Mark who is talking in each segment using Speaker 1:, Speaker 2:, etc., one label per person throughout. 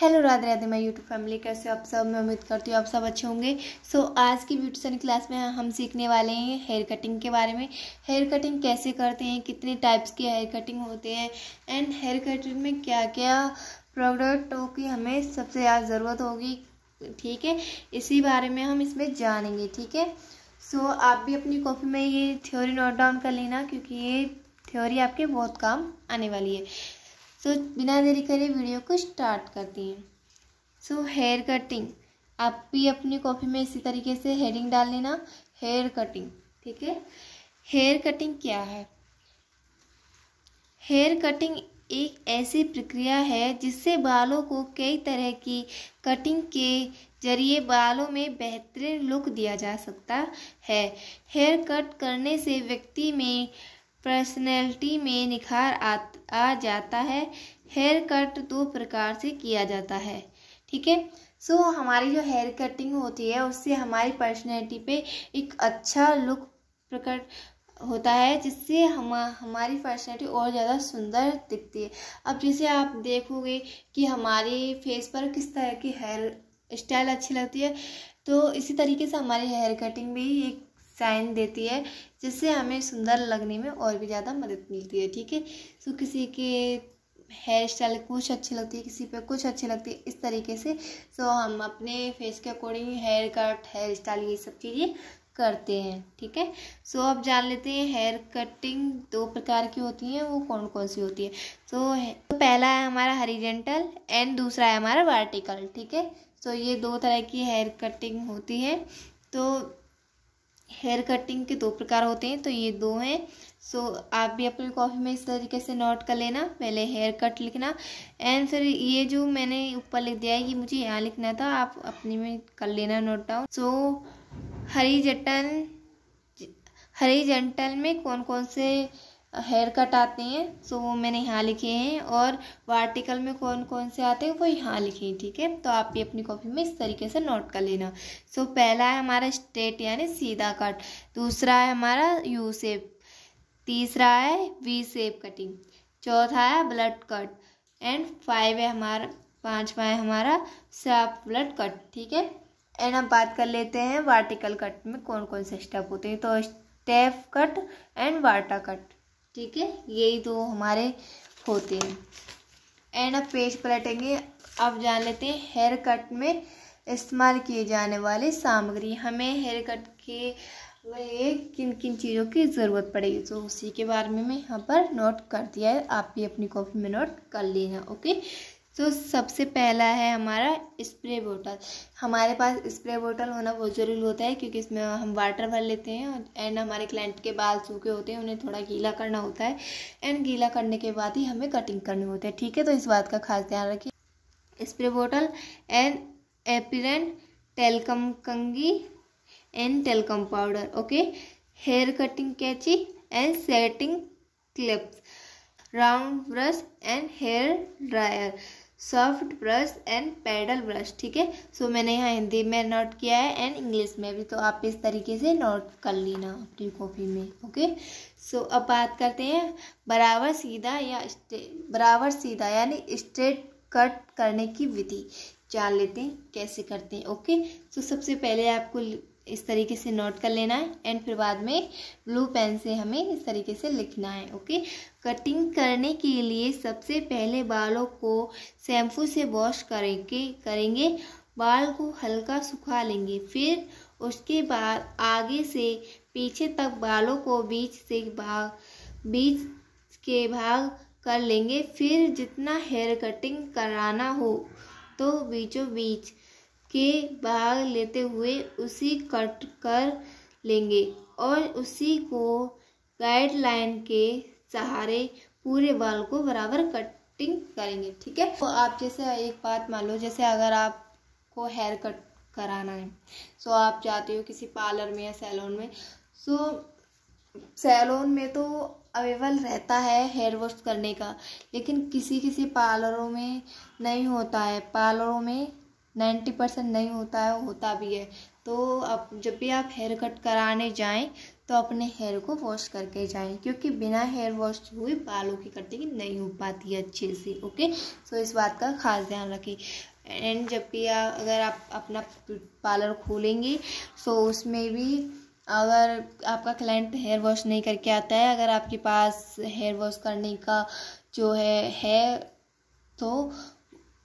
Speaker 1: Hello Radhe Radhe मैं YouTube family, कैसे हो आप सब। मैं उम्मीद करती हूँ आप सब अच्छे होंगे। आज की ब्यूटिशियन क्लास में हम सीखने वाले हैं हेयर कटिंग के बारे में। हेयर कटिंग कैसे करते हैं, कितने टाइप्स के हेयर कटिंग होते हैं एंड हेयर कटिंग में क्या क्या प्रोडक्टों की हमें सबसे ज़्यादा ज़रूरत होगी, ठीक है। इसी बारे में हम इसमें जानेंगे, ठीक है। आप भी अपनी कॉपी में ये थ्योरी नोट डाउन कर लेना, क्योंकि ये थ्योरी आपके बहुत काम आने वाली है। बिना देरी करे वीडियो को स्टार्ट करती हैं। हेयर कटिंग आप भी अपनी कॉपी में इसी तरीके से हेडिंग डाल लेना, हेयर कटिंग, ठीक है। हेयर कटिंग क्या है? हेयर कटिंग एक ऐसी प्रक्रिया है जिससे बालों को कई तरह की कटिंग के जरिए बालों में बेहतरीन लुक दिया जा सकता है। हेयर कट करने से व्यक्ति में पर्सनैलिटी में निखार आ जाता है। हेयर कट दो प्रकार से किया जाता है, ठीक है। हमारी जो हेयर कटिंग होती है उससे हमारी पर्सनैलिटी पे एक अच्छा लुक प्रकट होता है, जिससे हमारी पर्सनैलिटी और ज़्यादा सुंदर दिखती है। अब जैसे आप देखोगे कि हमारे फेस पर किस तरह की हेयर स्टाइल अच्छी लगती है, तो इसी तरीके से हमारी हेयर कटिंग भी एक साइन देती है, जिससे हमें सुंदर लगने में और भी ज़्यादा मदद मिलती है, ठीक है। किसी के हेयर स्टाइल कुछ अच्छी लगती है, किसी पे कुछ अच्छी लगती है, इस तरीके से हम अपने फेस के according hair cut, hair style ये सब चीज़ें करते हैं, ठीक है। अब जान लेते हैं हेयर कटिंग दो प्रकार की होती हैं, वो कौन कौन सी होती है। पहला है हमारा हॉरिजॉन्टल एंड दूसरा है हमारा वर्टिकल, ठीक है। ये दो तरह की हेयर कटिंग होती है। हेयर कटिंग के दो प्रकार होते हैं, तो ये दो हैं। आप भी अपनी कॉपी में इस तरीके से नोट कर लेना, पहले हेयर कट लिखना एंड फिर ये जो मैंने ऊपर लिख दिया है ये मुझे यहाँ लिखना था, आप अपनी में कर लेना नोट डाउन। हॉरिजॉन्टल में कौन कौन से हेयर कट आते हैं, वो मैंने यहाँ लिखे हैं, और वर्टिकल में कौन कौन से आते हैं वो यहाँ लिखे हैं, ठीक है। आप भी अपनी कॉपी में इस तरीके से नोट कर लेना। पहला है हमारा स्ट्रेट यानी सीधा कट, दूसरा है हमारा यू शेप, तीसरा है वी शेप कटिंग, चौथा है ब्लड कट एंड पांचवा है हमारा शार्प ब्लड कट, ठीक है। एंड अब बात कर लेते हैं वर्टिकल कट में कौन कौन से स्टेप होते हैं। स्टेप कट एंड वार्टा कट, ठीक है, यही दो हमारे होते हैं। एंड अब पेज पलटेंगे। अब जान लेते हैं हेयर कट में इस्तेमाल किए जाने वाली सामग्री। हमें हेयर कट के लिए किन किन चीज़ों की ज़रूरत पड़ेगी, उसी के बारे में मैं यहाँ पर नोट कर दिया है, आप भी अपनी कॉपी में नोट कर लेना, ओके। सबसे पहला है हमारा स्प्रे बोतल। हमारे पास स्प्रे बोतल होना बहुत ज़रूरी होता है, क्योंकि इसमें हम वाटर भर लेते हैं एंड हमारे क्लाइंट के बाल सूखे होते हैं, उन्हें थोड़ा गीला करना होता है एंड गीला करने के बाद ही हमें कटिंग करनी होती है, ठीक है। इस बात का खास ध्यान रखिए। स्प्रे बोतल एंड एपिरेंट, टेल्कम कंघी and talcum powder, okay. Hair cutting कैंची and setting clips, round brush and hair dryer, soft brush and paddle brush, ठीक है। मैंने यहाँ हिंदी में नोट किया है एंड इंग्लिश में भी, आप इस तरीके से नोट कर लेना अपनी कॉपी में, ओके। अब बात करते हैं बराबर सीधा यानी स्ट्रेट कट करने की विधि, जान लेते हैं कैसे करते हैं, ओके। सबसे पहले आपको इस तरीके से नोट कर लेना है एंड फिर बाद में ब्लू पेन से हमें इस तरीके से लिखना है, ओके। कटिंग करने के लिए सबसे पहले बालों को शैम्पू से वॉश करेंगे, बाल को हल्का सुखा लेंगे, फिर उसके बाद आगे से पीछे तक बालों को बीच के भाग कर लेंगे। फिर जितना हेयर कटिंग कराना हो तो बीचों बीच के भाग लेते हुए उसी कट कर लेंगे और उसी को गाइडलाइन के सहारे पूरे बाल को बराबर कटिंग करेंगे, ठीक है। आप जैसे एक बात मान लो, जैसे अगर आपको हेयर कट कराना है, आप जाते हो किसी पार्लर में या सैलून में, सैलून में तो अवेलेबल रहता है हेयर वॉश करने का, लेकिन किसी किसी पार्लरों में नहीं होता है, पार्लरों में 90% नहीं होता है, होता भी है। अब जब भी आप हेयर कट कराने जाएं तो अपने हेयर को वॉश करके जाएं, क्योंकि बिना हेयर वॉश हुए बालों की कटिंग नहीं हो पाती है अच्छे से। ओके, सो इस बात का खास ध्यान रखें। एंड जब भी अगर आप अपना पार्लर खोलेंगे तो उसमें भी अगर आपका क्लाइंट हेयर वॉश नहीं करके आता है, अगर आपके पास हेयर वॉश करने का जो है तो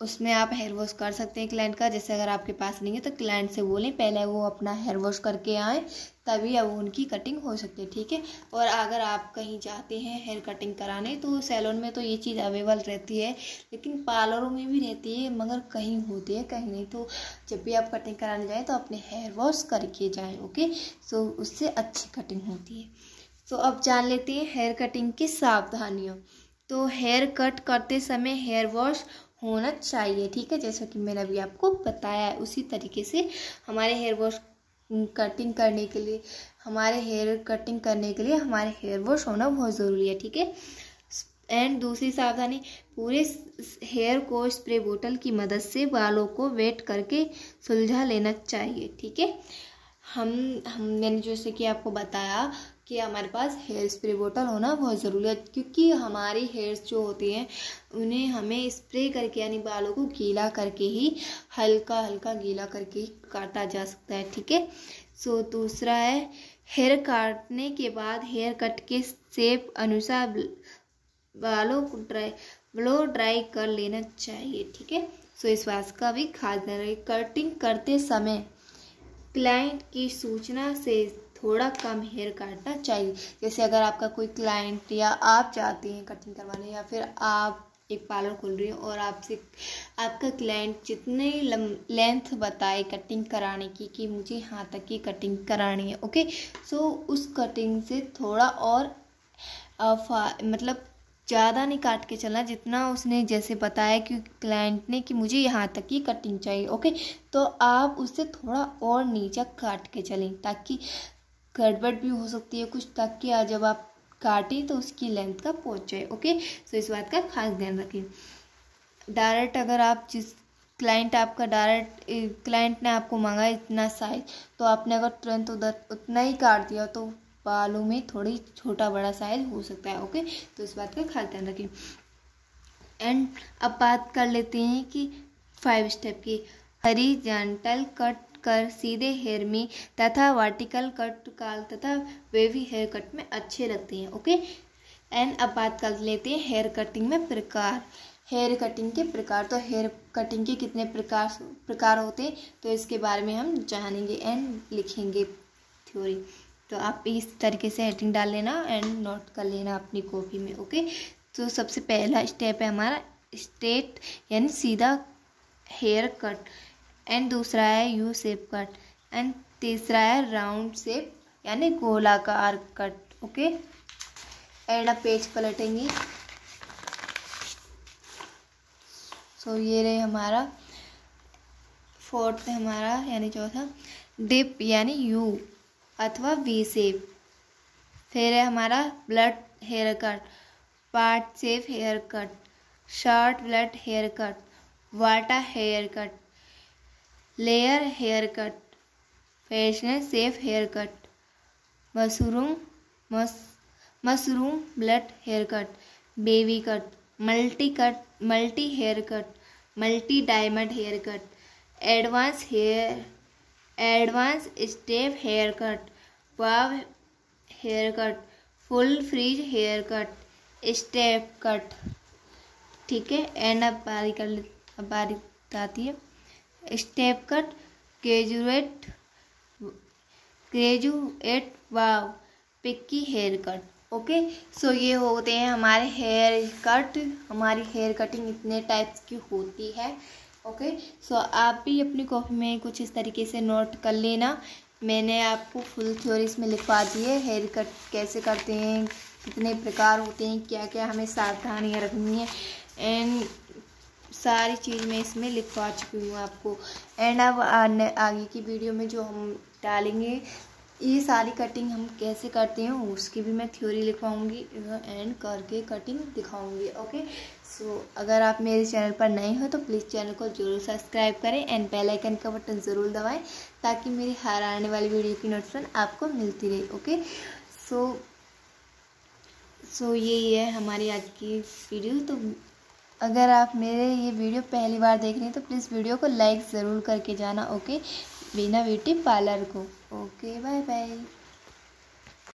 Speaker 1: उसमें आप हेयर वॉश कर सकते हैं क्लाइंट का। जैसे अगर आपके पास नहीं है तो क्लाइंट से बोलें पहले वो अपना हेयर वॉश करके आएँ, तभी अब उनकी कटिंग हो सकती है, ठीक है। और अगर आप कहीं जाते हैं हेयर कटिंग कराने तो सैलून में तो ये चीज़ अवेलेबल रहती है, लेकिन पार्लरों में भी रहती है, मगर कहीं होती है कहीं नहीं। तो जब भी आप कटिंग कराने जाएँ तो अपने हेयर वॉश करके जाएँ। ओके, सो उससे अच्छी कटिंग होती है। तो अब जान लेते हैं हेयर कटिंग की सावधानियाँ। तो हेयर कट करते समय हेयर वॉश होना चाहिए, ठीक है। जैसा कि मैंने अभी आपको बताया है उसी तरीके से हमारे हेयर वॉश कटिंग करने के लिए हमारे हेयर वॉश होना बहुत ज़रूरी है, ठीक है। एंड दूसरी सावधानी, पूरे हेयर को स्प्रे बोतल की मदद से बालों को वेट करके सुलझा लेना चाहिए, ठीक है। मैंने जैसे कि आपको बताया कि हमारे पास हेयर स्प्रे बोतल होना बहुत ज़रूरी है, क्योंकि हमारी हेयर्स जो होती हैं उन्हें हमें स्प्रे करके यानी बालों को गीला करके ही हल्का हल्का गीला करके ही काटा जा सकता है, ठीक है। सो दूसरा है, हेयर काटने के बाद हेयर कट के शेप अनुसार बालों को ब्लो ड्राई कर लेना चाहिए, ठीक है। सो इस बात का भी खास ध्यान रखें। कटिंग करते समय क्लाइंट की सूचना से थोड़ा कम हेयर काटना चाहिए। जैसे अगर आपका कोई क्लाइंट या आप चाहते हैं कटिंग करवाने, या फिर आप एक पार्लर खोल रही हो और आपसे आपका क्लाइंट जितने लेंथ बताए कटिंग कराने की कि मुझे यहाँ तक की कटिंग करानी है, ओके, सो उस कटिंग से थोड़ा और मतलब ज़्यादा नहीं काट के चलना, जितना उसने जैसे बताया कि क्लाइंट ने कि मुझे यहाँ तक की कटिंग चाहिए, ओके, तो आप उससे थोड़ा और नीचे काट के चलें, ताकि गड़बड़ भी हो सकती है कुछ, ताकि आज जब आप काटें तो उसकी लेंथ का पहुँच जाए, ओके। तो इस बात का खास ध्यान रखें। डायरेक्ट अगर आप क्लाइंट ने आपको मांगा इतना साइज, तो आपने अगर तुरंत उधर उतना ही काट दिया तो बालों में थोड़ी छोटा बड़ा साइज हो सकता है, ओके। तो इस बात का खास ध्यान रखें। एंड अब बात कर लेते हैं कि 5 स्टेप की। हॉरिजॉन्टल कट कर सीधे हेयर में तथा वर्टिकल कट काल तथा वेवी हेयर कट में अच्छे लगते हैं, ओके। एंड अब बात कर लेते हैं हेयर कटिंग में प्रकार। हेयर कटिंग के प्रकार, तो हेयर कटिंग के कितने प्रकार होते हैं तो इसके बारे में हम जानेंगे एंड लिखेंगे थ्योरी। तो आप इस तरीके से हेडिंग डाल लेना एंड नोट कर लेना अपनी कॉपी में, ओके। तो सबसे पहला स्टेप है हमारा स्ट्रेट यानी सीधा हेयर कट, एंड दूसरा है यू शेप कट, एंड तीसरा है राउंड शेप यानी गोलाकार कट, ओके। एंड अब पेज पलटेंगे। सो ये रहे हमारा फोर्थ हमारा यानी चौथा डिप यानी यू अथवा वी शेप। फिर है हमारा blunt hair cut, part shape hair cut, short blunt hair cut, वाटा hair cut, layer hair cut, fashional shape hair cut, mushroom blunt hair cut, baby cut, multi hair cut, multi diamond hair cut, advance step hair cut, wave hair cut, full freeze hair cut, step cut, ठीक है। And अब बारी आती है step cut, graduate wave pixie hair cut, okay. So ये होते हैं हमारे हेयर कट। हमारी हेयर कटिंग इतने टाइप्स की होती है, ओके। सो आप भी अपनी कॉपी में कुछ इस तरीके से नोट कर लेना। मैंने आपको फुल थ्योरी इसमें लिखवा दी है, हेयर कट कैसे करते हैं, कितने प्रकार होते हैं, क्या क्या हमें सावधानियाँ रखनी है, एंड सारी चीज़ मैं इसमें लिखवा चुकी हूँ आपको। एंड अब आगे की वीडियो में जो हम डालेंगे ये सारी कटिंग हम कैसे करते हैं उसकी भी मैं थ्योरी लिखवाऊंगी एंड करके कटिंग दिखाऊंगी, ओके। सो अगर आप मेरे चैनल पर नए हो तो प्लीज़ चैनल को जरूर सब्सक्राइब करें एंड बेल आइकन का बटन ज़रूर दबाएं ताकि मेरी हर आने वाली वीडियो की नोटिफिकेशन आपको मिलती रहे। ओके, सो यही है हमारी आज की वीडियो। तो अगर आप मेरे ये वीडियो पहली बार देख रहे हैं तो प्लीज़ वीडियो को लाइक ज़रूर करके जाना। ओके, वीना ब्यूटी पार्लर को। Okay, bye.